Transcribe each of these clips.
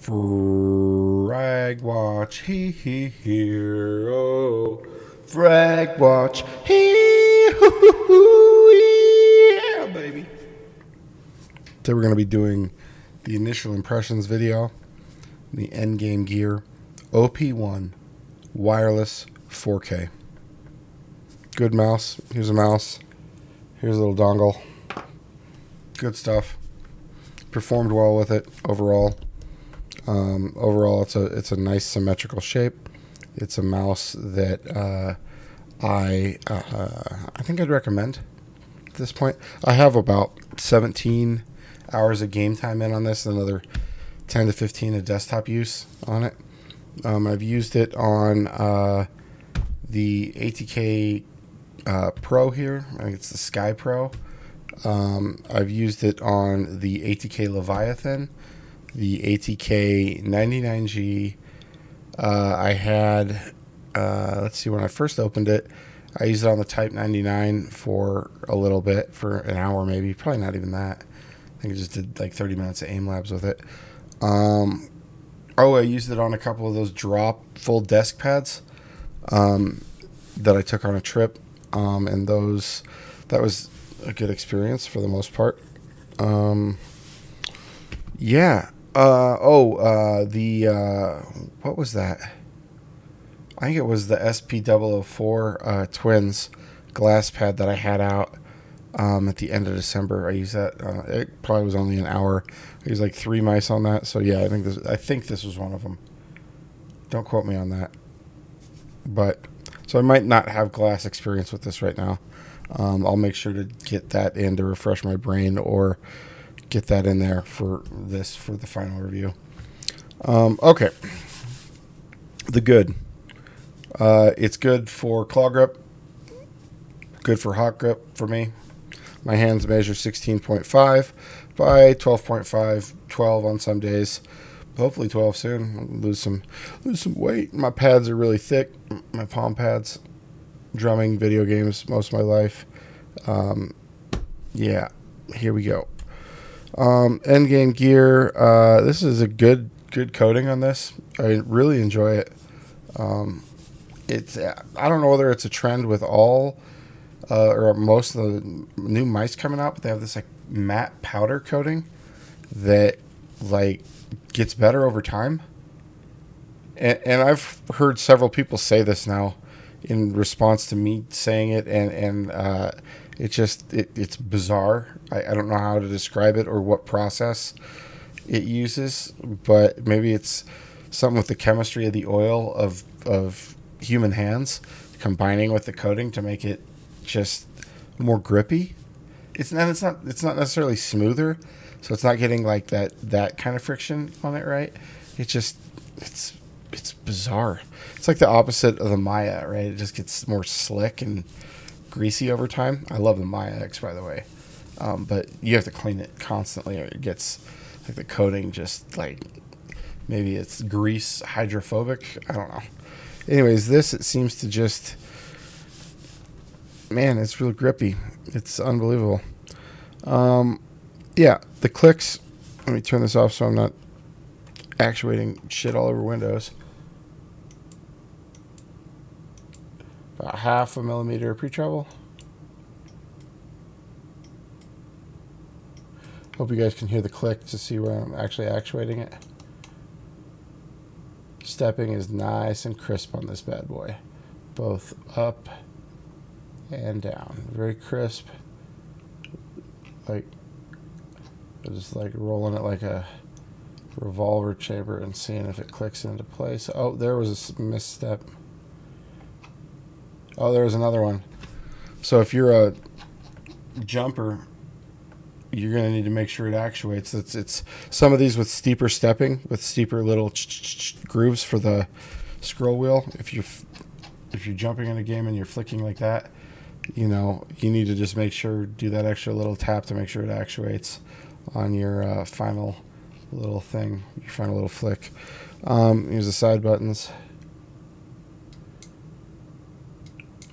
FragWatch, here, oh, FragWatch, yeah, baby. Today we're going to be doing the initial impressions video, the EndGame gear, OP1 wireless 4K. Good mouse. Here's a mouse. Here's a little dongle. Good stuff. Performed well with it overall. Overall, it's a nice symmetrical shape. It's a mouse that I think I'd recommend at this point. I have about 17 hours of game time in on this, another 10 to 15 of desktop use on it. I've used it on the ATK Pro here. I think it's the Sky Pro. I've used it on the ATK Leviathan, the ATK 99G. I had, let's see, when I first opened it, I used it on the Type 99 for a little bit, for an hour maybe, probably not even that. I think I just did like 30 minutes of aim labs with it. I used it on a couple of those drop full desk pads that I took on a trip, and that was a good experience for the most part. What was that? I think it was the SP004 Twins glass pad that I had out at the end of December. I used that. It probably was only an hour. I used like 3 mice on that. So yeah, I think this was one of them. Don't quote me on that. But so I might not have glass experience with this right now. I'll make sure to get that in to refresh my brain, or get that in there for the final review. Okay. The good. It's good for claw grip. Good for hot grip for me. My hands measure 16.5 by 12.5, 12 on some days. Hopefully 12 soon. I'll lose some weight. My pads are really thick. My palm pads. Drumming, video games, most of my life. Yeah, here we go. EndGame gear. This is a good coating on this. I really enjoy it. I don't know whether it's a trend with all or most of the new mice coming out, but they have this like matte powder coating that like gets better over time. And I've heard several people say this now in response to me saying it, and it's bizarre. I don't know how to describe it or what process it uses, but maybe it's something with the chemistry of the oil of human hands combining with the coating to make it just more grippy. It's not necessarily smoother, so it's not getting like that kind of friction on it, right? It's bizarre. It's like the opposite of the Maya, right? It just gets more slick and greasy over time. I love the Maya X, by the way, but you have to clean it constantly, or it gets like the coating just like, maybe it's grease hydrophobic. I don't know. Anyways, it seems to just, man, it's real grippy. It's unbelievable. Yeah, the clicks. Let me turn this off so I'm not actuating shit all over Windows. About 0.5 millimeter pre-travel. Hope you guys can hear the click to see where I'm actually actuating it. Stepping is nice and crisp on this bad boy, both up and down. Very crisp. Like, just like rolling it like a revolver chamber and seeing if it clicks into place. Oh, there was a misstep. Oh, there was another one. So if you're a jumper, you're going to need to make sure it actuates. It's some of these with steeper stepping, with steeper little grooves for the scroll wheel. If you're jumping in a game and you're flicking like that, you need to just make sure, do that extra little tap to make sure it actuates on your final little thing, your final little flick. Here's the side buttons.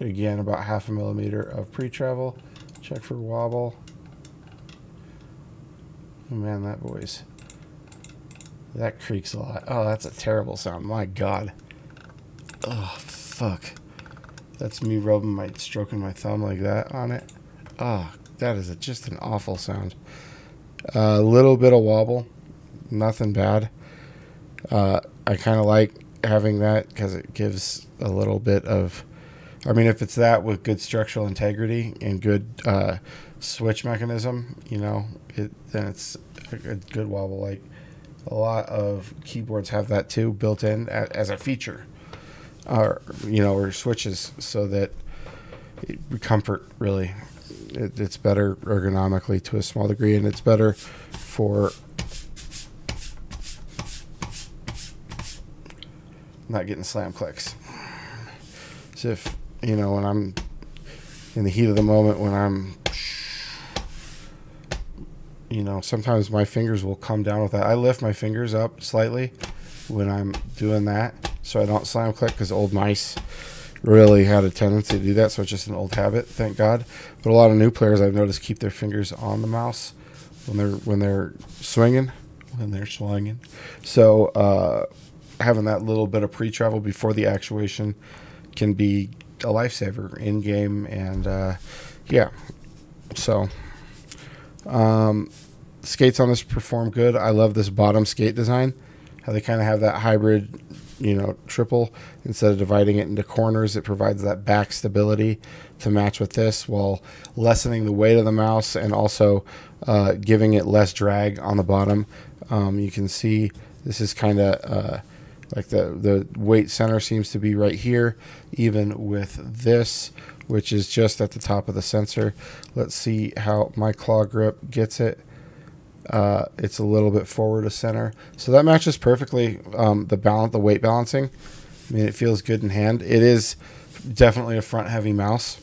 Again, about 0.5 millimeter of pre-travel. Check for wobble. Oh man, that voice. That creaks a lot. Oh, that's a terrible sound. My God. Oh, fuck. That's me stroking my thumb like that on it. Oh, that is just an awful sound. A little bit of wobble. Nothing bad. I kind of like having that because it gives a little bit of... I mean, if it's that with good structural integrity and good switch mechanism, then it's a good wobble. Like, a lot of keyboards have that too built in as a feature, or switches, so that comfort really. It's better ergonomically to a small degree, and it's better for not getting slam clicks. So if when I'm in the heat of the moment, when I'm sometimes my fingers will come down with that. I lift my fingers up slightly when I'm doing that so I don't slam click, because old mice really had a tendency to do that, so it's just an old habit, thank God. But a lot of new players I've noticed keep their fingers on the mouse when they're swinging. So having that little bit of pre-travel before the actuation can be a lifesaver in game, and so skates on this perform good. I love this bottom skate design, how they kind of have that hybrid triple. Instead of dividing it into corners, it provides that back stability to match with this, while lessening the weight of the mouse and also giving it less drag on the bottom. You can see this is kind of like the weight center seems to be right here, even with this, which is just at the top of the sensor. Let's see how my claw grip gets it. It's a little bit forward of center, so that matches perfectly the weight balancing. I mean, it feels good in hand. It is definitely a front heavy mouse.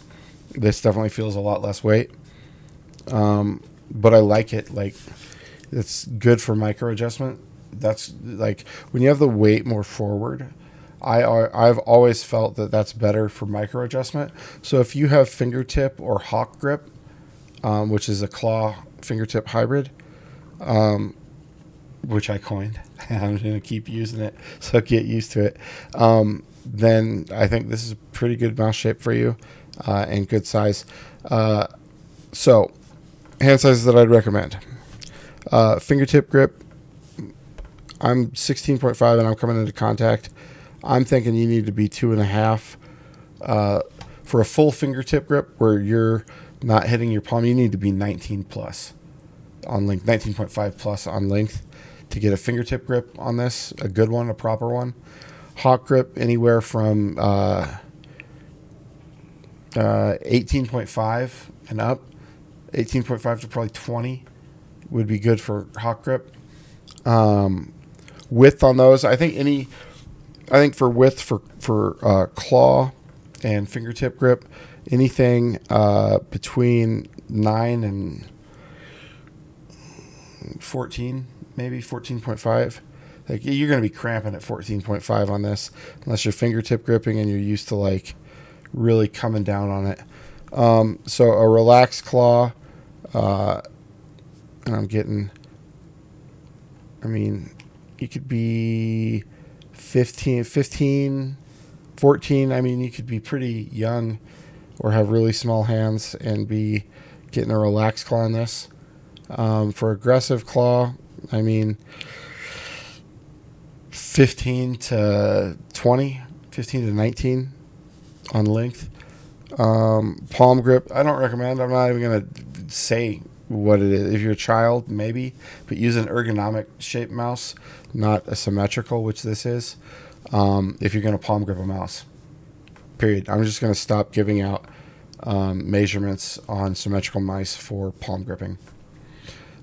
This definitely feels a lot less weight, but I like it. Like, it's good for micro adjustment. That's like when you have the weight more forward. I've always felt that that's better for micro adjustment. So if you have fingertip or hawk grip, which is a claw fingertip hybrid, which I coined, and I'm going to keep using it, so get used to it, then I think this is a pretty good mouse shape for you, and good size. So hand sizes that I'd recommend. Fingertip grip, I'm 16.5 and I'm coming into contact. I'm thinking you need to be 2.5. For a full fingertip grip where you're not hitting your palm, you need to be 19 plus on length, 19.5 plus on length to get a fingertip grip on this, a good one, a proper one. Hawk grip, anywhere from 18.5 and up. 18.5 to probably 20 would be good for hawk grip. Width on those, I think for width for claw and fingertip grip, anything between 9 and 14, maybe 14.5. Like, you're going to be cramping at 14.5 on this unless you're fingertip gripping and you're used to like really coming down on it. So a relaxed claw, and you could be 15, 14. I mean, you could be pretty young or have really small hands and be getting a relaxed claw on this. For aggressive claw, 15 to 20, 15 to 19 on length. Palm grip, I don't recommend. I'm not even going to say what it is. If you're a child, maybe, but use an ergonomic shaped mouse, not a symmetrical, which this is, if you're going to palm grip a mouse. Period. I'm just going to stop giving out measurements on symmetrical mice for palm gripping.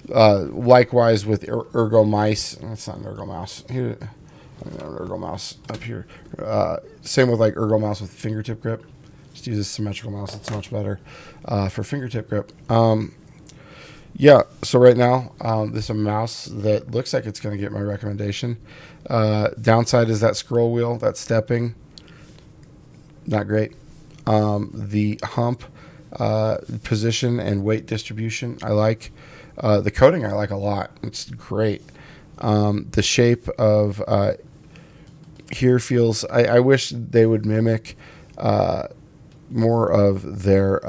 Likewise with ergo mice. That's not an ergo mouse. Here, an ergo mouse up here. Same with like ergo mouse with fingertip grip. Just use a symmetrical mouse. It's much better for fingertip grip. Yeah, so right now, this is a mouse that looks like it's going to get my recommendation. Downside is that scroll wheel, that stepping. Not great. The hump position and weight distribution, I like. The coating, I like a lot. It's great. The shape of here feels. I wish they would mimic more of their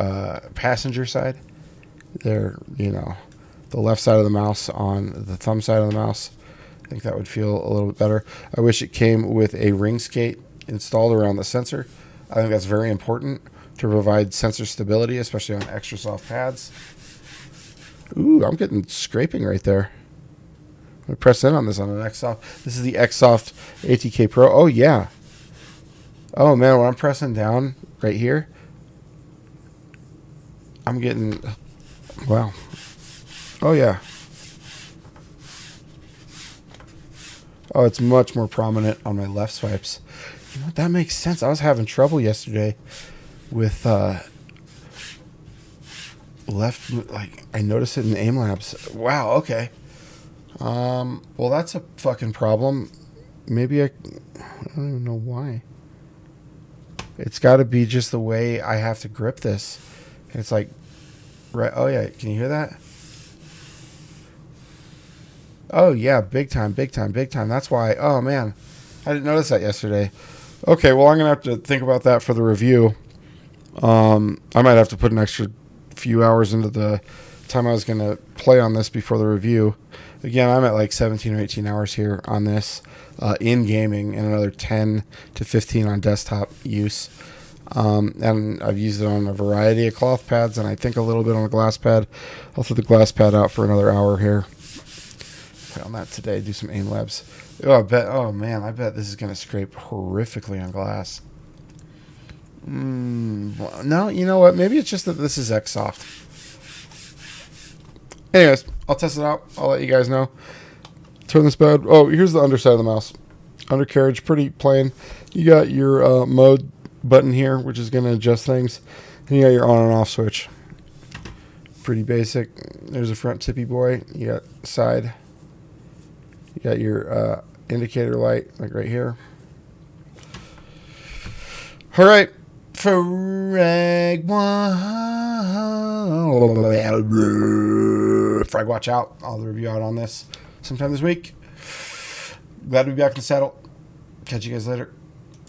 passenger side. Their, the left side of the mouse on the thumb side of the mouse. I think that would feel a little bit better. I wish it came with a ring skate installed around the sensor. I think that's very important to provide sensor stability, especially on extra soft pads. Ooh, I'm getting scraping right there. I'm going to press in on this on an Xsoft. This is the Xsoft ATK Pro. Oh, yeah. Oh, man, when I'm pressing down right here, I'm getting... Wow. Oh, yeah. Oh, it's much more prominent on my left swipes. You know what? That makes sense. I was having trouble yesterday with left. Like, I noticed it in aim labs. Wow, okay. Well, that's a fucking problem. Maybe I don't even know why. It's got to be just the way I have to grip this. It's like, right. Oh, yeah. Can you hear that? Oh, yeah. Big time, big time, big time. That's why. Oh, man. I didn't notice that yesterday. Okay, well, I'm going to have to think about that for the review. I might have to put an extra few hours into the time I was going to play on this before the review. Again, I'm at like 17 or 18 hours here on this in gaming, and another 10 to 15 on desktop use. And I've used it on a variety of cloth pads, and I think a little bit on a glass pad. I'll throw the glass pad out for another hour here. Play on that today, do some aim labs. Oh man, I bet this is going to scrape horrifically on glass. No, you know what? Maybe it's just that this is Xsoft. Anyways, I'll test it out. I'll let you guys know. Turn this bad. Oh, here's the underside of the mouse. Undercarriage, pretty plain. You got your mode button here, which is going to adjust things. And you got your on and off switch. Pretty basic. There's a front tippy boy. You got side. You got your indicator light, like right here. All right. FragWatch out. I'll review out on this sometime this week. Glad to be back in the saddle. Catch you guys later.